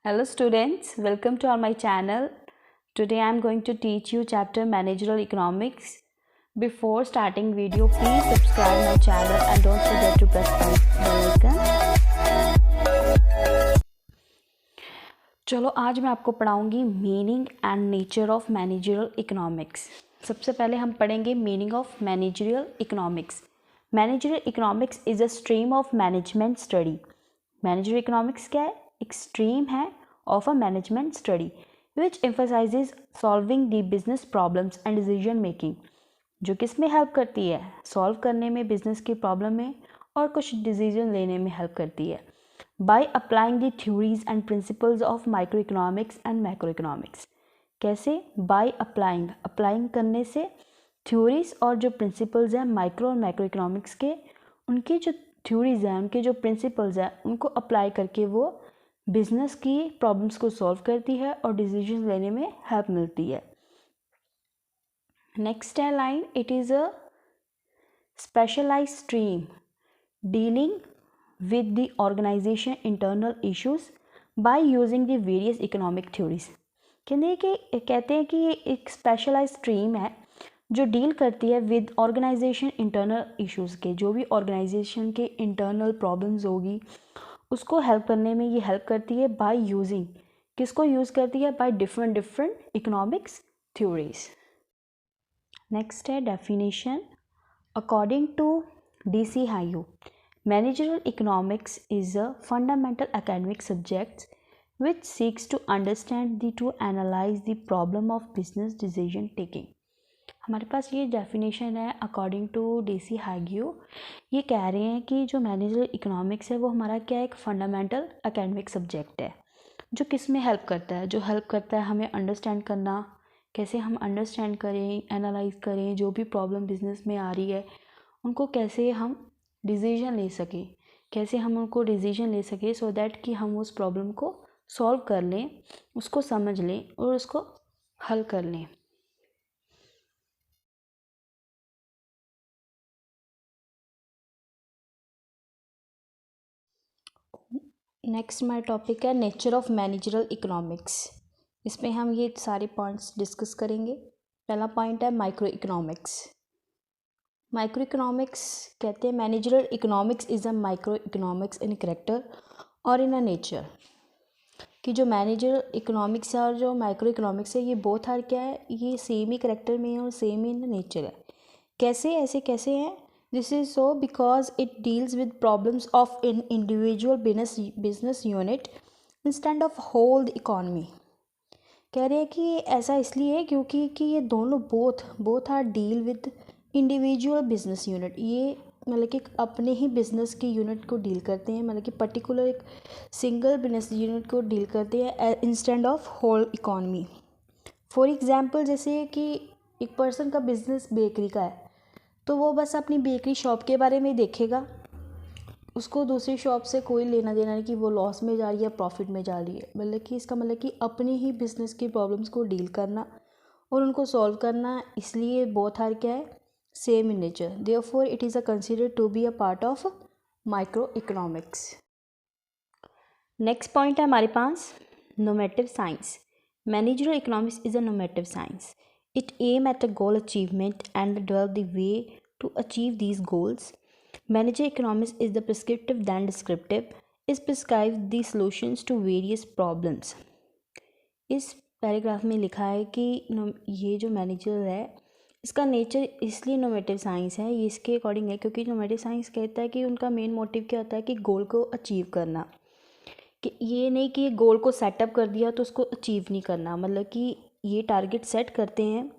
Hello students, welcome to my channel. Today I am going to teach you chapter Managerial Economics. Before starting video, please subscribe my channel and don't forget to press bell icon. चलो आज मैं आपको पढ़ाऊंगी meaning and nature of managerial economics. सबसे पहले हम पढ़ेंगे meaning of managerial economics. Managerial economics is a stream of management study. Managerial economics क्या है? एक स्ट्रीम है of a management study which emphasises solving the business problems and decision making, जो किस में हेल्प करती है? सॉल्व करने में, बिजनेस की प्रॉब्लम में, और कुछ डिसीजन लेने में हेल्प करती है। By applying the theories and principles of micro economics and macro economics. कैसे? बाय अप्लाइंग करने से थ्योरीज और जो प्रिंसिपल्स हैं माइक्रो और मैक्रो इकोनॉमिक्स के, उनकी जो थ्योरीज हैं, उनके जो प्रिंसिपल्स हैं, उनको अप्लाई करके वो बिजनेस की प्रॉब्लम्स को सॉल्व करती है और डिसीजन लेने में हेल्प मिलती है। नेक्स्ट है line, it is a specialised stream dealing with the organization internal issues by using the various economic theories। कहते हैं कि ये एक स्पेशलाइज्ड स्ट्रीम है जो डील करती है विद ऑर्गेनाइजेशन इंटरनल इश्यूज़ के, जो भी ऑर्गेनाइजेशन के इंटरनल प्रॉब्लम्स होगी उसको हेल्प करने में ये हेल्प करती है। बाय यूजिंग, किसको यूज़ करती है? By different economics theories. Next है definition. According to DC Hayu, managerial economics is a fundamental academic subject which seeks to understand to analyze the problem of business decision taking। हमारे पास ये definition है according to DC Hayu। ये कह रहे हैं कि जो मैनेजरियल इकोनॉमिक्स है वो हमारा क्या है? एक फंडामेंटल एकेडमिक सब्जेक्ट है जो किस में हेल्प करता है? जो हेल्प करता है हमें अंडरस्टैंड करना, कैसे हम अंडरस्टैंड करें, एनालाइज करें जो भी प्रॉब्लम बिजनेस में आ रही है उनको कैसे हम डिसीजन ले सकें, कैसे हम उनको डिसीजन ले सकें सो दैट कि हम उस प्रॉब्लम को सॉल्व कर लें, उसको समझ लें और उसको हल कर लें। नेक्स्ट हमारा टॉपिक है नेचर ऑफ मैनेजरियल इकोनॉमिक्स। इसमें हम ये सारे पॉइंट्स डिस्कस करेंगे। पहला पॉइंट है माइक्रो इकोनॉमिक्स। माइक्रो इकोनॉमिक्स कहते हैं managerial economics is a micro economics in character और इन अ नेचर। कि जो मैनेजर इकोनॉमिक्स है और जो माइक्रो इकोनॉमिक्स है ये बोथ आर क्या है? ये सेम ही करेक्टर में है और सेम ही इन नेचर है। कैसे? ऐसे कैसे हैं? This is so because it deals with problems of in individual business unit instead of whole economy. कह रहे हैं कि ऐसा इसलिए है क्योंकि कि ये दोनों both are deal with individual business unit. ये मतलब कि अपने ही बिजनेस की यूनिट को डील करते हैं, मतलब कि पर्टिकुलर एक सिंगल बिजनेस यूनिट को डील करते हैं instead of whole economy. For example, जैसे कि एक पर्सन का बिजनेस बेकरी का है तो वो बस अपनी बेकरी शॉप के बारे में देखेगा, उसको दूसरी शॉप से कोई लेना देना नहीं कि वो लॉस में जा रही है या प्रॉफिट में जा रही है। मतलब कि इसका मतलब कि अपनी ही बिजनेस की प्रॉब्लम्स को डील करना और उनको सॉल्व करना, इसलिए बोथ आर क्या है? Same in nature. Therefore it is considered to be a part of micro economics. Next point है हमारे पास normative science. Managerial economics is a normative science. It aim at a goal achievement and develop the way to achieve these goals. Managerial economics is the prescriptive than descriptive, is prescribe the solutions to various problems। इस paragraph में लिखा है कि ये जो manager है इसका nature इसलिए नॉर्मेटिव साइंस है, ये इसके अकॉर्डिंग है क्योंकि नॉर्मेटिव साइंस कहता है कि उनका मेन मोटिव क्या होता है कि गोल को अचीव करना। कि ये नहीं कि गोल को सेटअप कर दिया तो उसको अचीव नहीं करना, मतलब कि ये टारगेट सेट करते हैं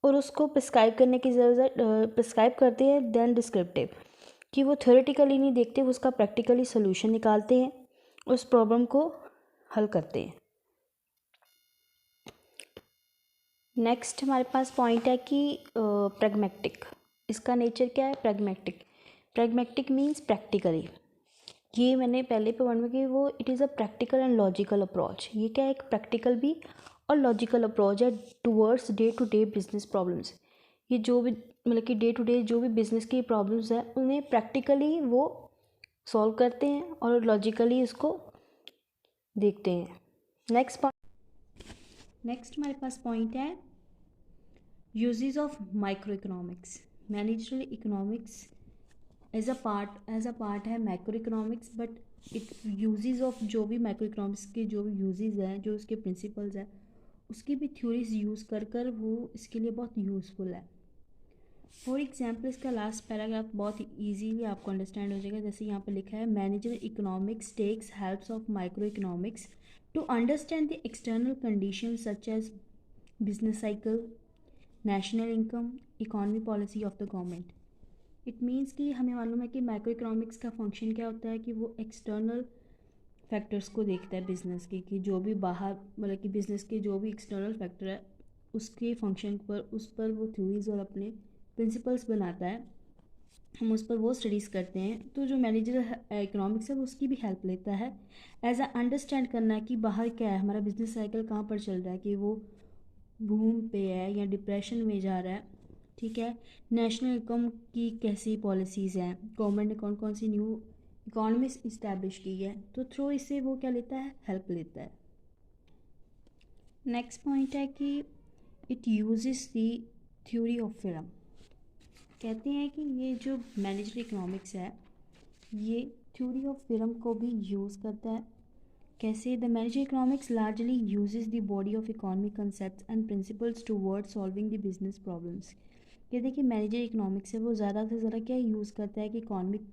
और उसको प्रिस्क्राइब करने की ज़रूरत प्रिस्क्राइब करते हैं देन डिस्क्रिप्टिव, कि वो थ्योरेटिकली नहीं देखते, वो उसका प्रैक्टिकली सोल्यूशन निकालते हैं, उस प्रॉब्लम को हल करते हैं। नेक्स्ट हमारे पास पॉइंट है कि प्रैग्मेटिक। इसका नेचर क्या है? Pragmatic means practically. ये मैंने पहले पे वन में कि वो it is a practical and logical approach. ये क्या है? एक प्रैक्टिकल भी और लॉजिकल अप्रोच है towards day to day business problems. ये जो भी मतलब कि डे टू डे जो भी बिज़नेस की प्रॉब्लम्स है उन्हें प्रैक्टिकली वो सॉल्व करते हैं और लॉजिकली इसको देखते हैं। नेक्स्ट हमारे पास पॉइंट है uses of micro economics. Managerial economics as a part है macro economics, but it uses of जो भी माइक्रो इकोनॉमिक्स के जो भी यूजेस हैं, जो उसके प्रिंसिपल्स हैं, उसकी भी थ्योरीज यूज़ कर कर वो इसके लिए बहुत यूज़फुल है। फॉर एग्जाम्पल इसका लास्ट पैराग्राफ बहुत ईजीली आपको अंडरस्टैंड हो जाएगा। जैसे यहाँ पर लिखा है, manager economics takes helps of micro economics to understand the external condition such as business cycle, national income, economy policy of the government. It means कि हमें मालूम है कि माइक्रो इकोनॉमिक्स का फंक्शन क्या होता है कि वो एक्सटर्नल फैक्टर्स को देखता है बिजनेस के, कि जो भी बाहर मतलब कि बिजनेस के जो भी एक्सटर्नल फैक्टर है उसके फंक्शन पर उस पर वो थ्योरीज और अपने प्रिंसिपल्स बनाता है, हम उस पर वो स्टडीज़ करते हैं। तो जो मैनेजर इकोनॉमिक्स है वो उसकी भी हेल्प लेता है एज अ अंडरस्टैंड करना कि बाहर क्या है, हमारा बिजनेस साइकिल कहाँ पर चल रहा है, कि वो बूम पे है या डिप्रेशन में जा रहा है, ठीक है। नेशनल इनकम की कैसी पॉलिसीज़ हैं, गवर्नमेंट ने कौन कौन सी न्यू इकॉनमीज इस्टेब्लिश की है, तो थ्रू इससे वो क्या लेता है, हेल्प लेता है। नेक्स्ट पॉइंट है कि it uses the theory of film. कहते हैं कि ये जो मैनेजर इकोनॉमिक्स है ये थ्योरी ऑफ फिल्म को भी यूज़ करता है। कैसे? The manager economics largely uses the body of economic concept and principles toward solving the business problems. कहते हैं कि मैनेजर इकोनॉमिक्स है वो ज़्यादा से ज़्यादा क्या यूज़ करता है कि इकोनॉमिक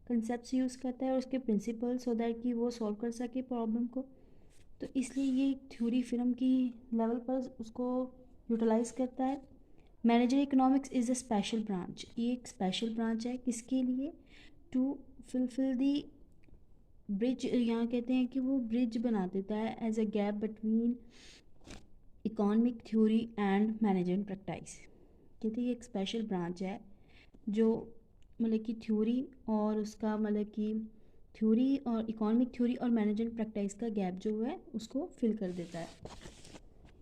कंसेप्ट यूज़ करता है और उसके प्रिंसिपल, सो दैट कि वो सॉल्व कर सके प्रॉब्लम को। तो इसलिए ये थ्योरी फिल्म की लेवल पर उसको यूटिलाइज करता है। Manager economics is a special branch, ये एक स्पेशल ब्रांच है किसके लिए, टू फुलफिल दी ब्रिज। यहाँ कहते हैं कि वो ब्रिज बना देता है as a gap between economic theory and management practice. कहते हैं ये एक स्पेशल ब्रांच है जो मतलब कि थ्योरी और उसका मतलब कि थ्योरी और इकोनॉमिक थ्योरी और मैनेजमेंट प्रैक्टिस का गैप जो है उसको फिल कर देता है।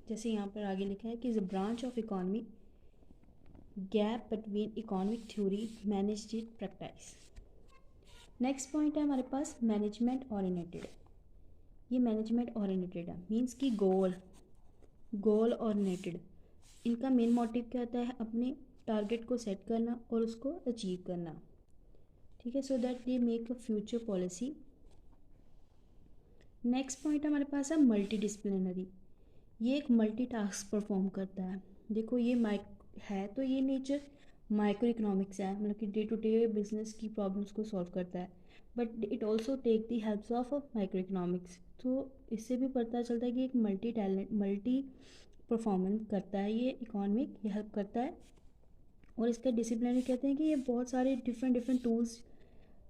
जैसे यहाँ पर आगे लिखा है कि is a branch of economy gap between economic theory management practice. Next point है हमारे पास मैनेजमेंट ओरिएंटेड। ये मैनेजमेंट ओरिएंटेड है मीन्स कि गोल ओरिएंटेड। इनका मेन मोटिव क्या होता है, अपने टारगेट को सेट करना और उसको अचीव करना, ठीक है, so that they make a future policy. Next point हमारे पास है मल्टी डिसिप्लिनरी। ये एक मल्टी टास्क परफॉर्म करता है। देखो ये है तो ये नेचर माइक्रो इकोनॉमिक्स है, मतलब कि डे टू डे बिजनेस की प्रॉब्लम्स को सॉल्व करता है, but it also take the helps of micro economics. तो इससे भी पता चलता है कि एक मल्टी परफॉर्मेंस करता है ये इकोनॉमिक, ये हेल्प करता है। और इसका डिसिप्लिनरी कहते हैं कि ये बहुत सारे डिफरेंट टूल्स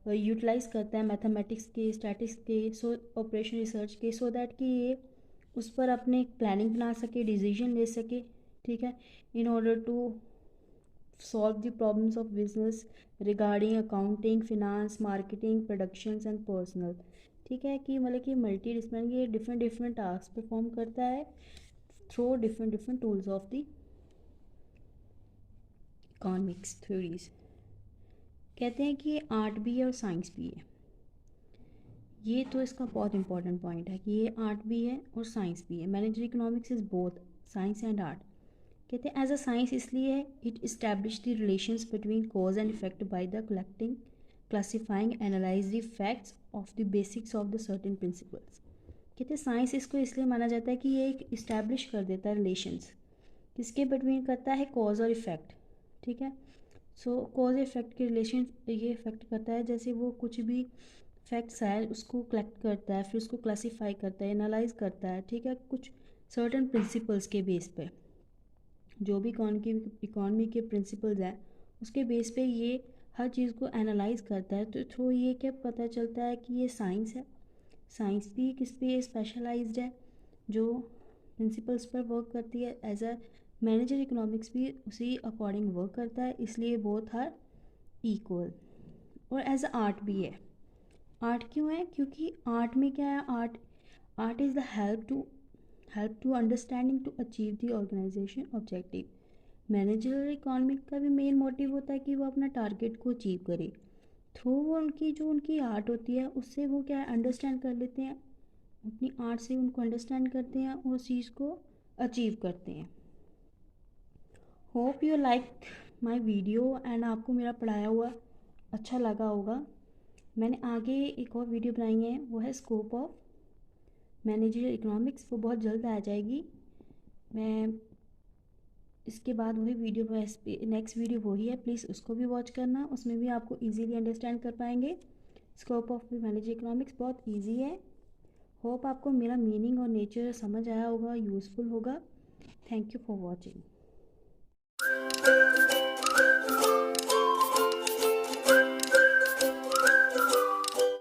यूटिलाइज करता है, मैथमेटिक्स के, स्टैटिक्स के, ऑपरेशन रिसर्च के, सो दैट कि ये उस पर अपने प्लानिंग बना सके, डिसीजन ले सके, ठीक है, in order to solve the problems of business regarding accounting, finance, marketing, productions and personal. ठीक है, कि मतलब कि मल्टी डिसिप्लिनरी ये डिफरेंट टास्क परफॉर्म करता है through different tools of the economics theories. कहते हैं कि ये आर्ट भी है और साइंस भी है। ये तो इसका बहुत इंपॉर्टेंट पॉइंट है कि ये आर्ट भी है और साइंस भी है। Manager economics is both science and art. कहते हैं एज अ साइंस इसलिए है, it establish the relations between cause and effect by the collecting, classifying, analyse the facts of the basics of the certain principles. कहते हैं science इसको इसलिए माना जाता है कि ये एक इस्टेब्लिश कर देता है रिलेशंस, किसके बिटवीन करता है, कॉज और इफेक्ट, ठीक है। सो कॉज इफेक्ट के रिलेशन ये इफेक्ट करता है, जैसे वो कुछ भी फैक्ट्स है उसको कलेक्ट करता है, फिर उसको क्लासीफाई करता है, एनालाइज करता है, ठीक है, कुछ सर्टन प्रिंसिपल्स के बेस पे, जो भी इकॉनमी के प्रिंसिपल्स हैं उसके बेस पे ये हर चीज़ को एनालाइज करता है। तो थ्रू ये क्या पता चलता है कि ये साइंस है। साइंस भी किस पे स्पेशलाइज्ड है, जो प्रिंसिपल्स पर वर्क करती है। एज अ मैनेजर इकोनॉमिक्स भी उसी अकॉर्डिंग वर्क करता है, इसलिए बोथ आर इक्वल। और एज अ आर्ट भी है। आर्ट क्यों है, क्योंकि आर्ट में क्या है, art is the help to understanding to achieve the organisation objective. Managerial economic का भी मेन मोटिव होता है कि वो अपना टारगेट को अचीव करे। थ्रू वो उनकी आर्ट होती है उससे वो क्या है, अंडरस्टैंड कर लेते हैं अपनी आर्ट से उनको अंडरस्टैंड करते हैं और उस चीज़ को अचीव करते हैं। Hope you like my video and आपको मेरा पढ़ाया हुआ अच्छा लगा होगा। मैंने आगे एक और वीडियो बनाई है, वो है स्कोप ऑफ मैनेजरियल इकोनॉमिक्स, वो बहुत जल्द आ जाएगी। मैं इसके बाद वही वीडियो, नेक्स्ट वीडियो वही है, प्लीज़ उसको भी वॉच करना, उसमें भी आपको इजीली अंडरस्टैंड कर पाएंगे। स्कोप ऑफ मैनेजरियल इकोनॉमिक्स बहुत इजी है। होप आपको मेरा मीनिंग और नेचर समझ आया होगा, यूज़फुल होगा। Thank you for watching.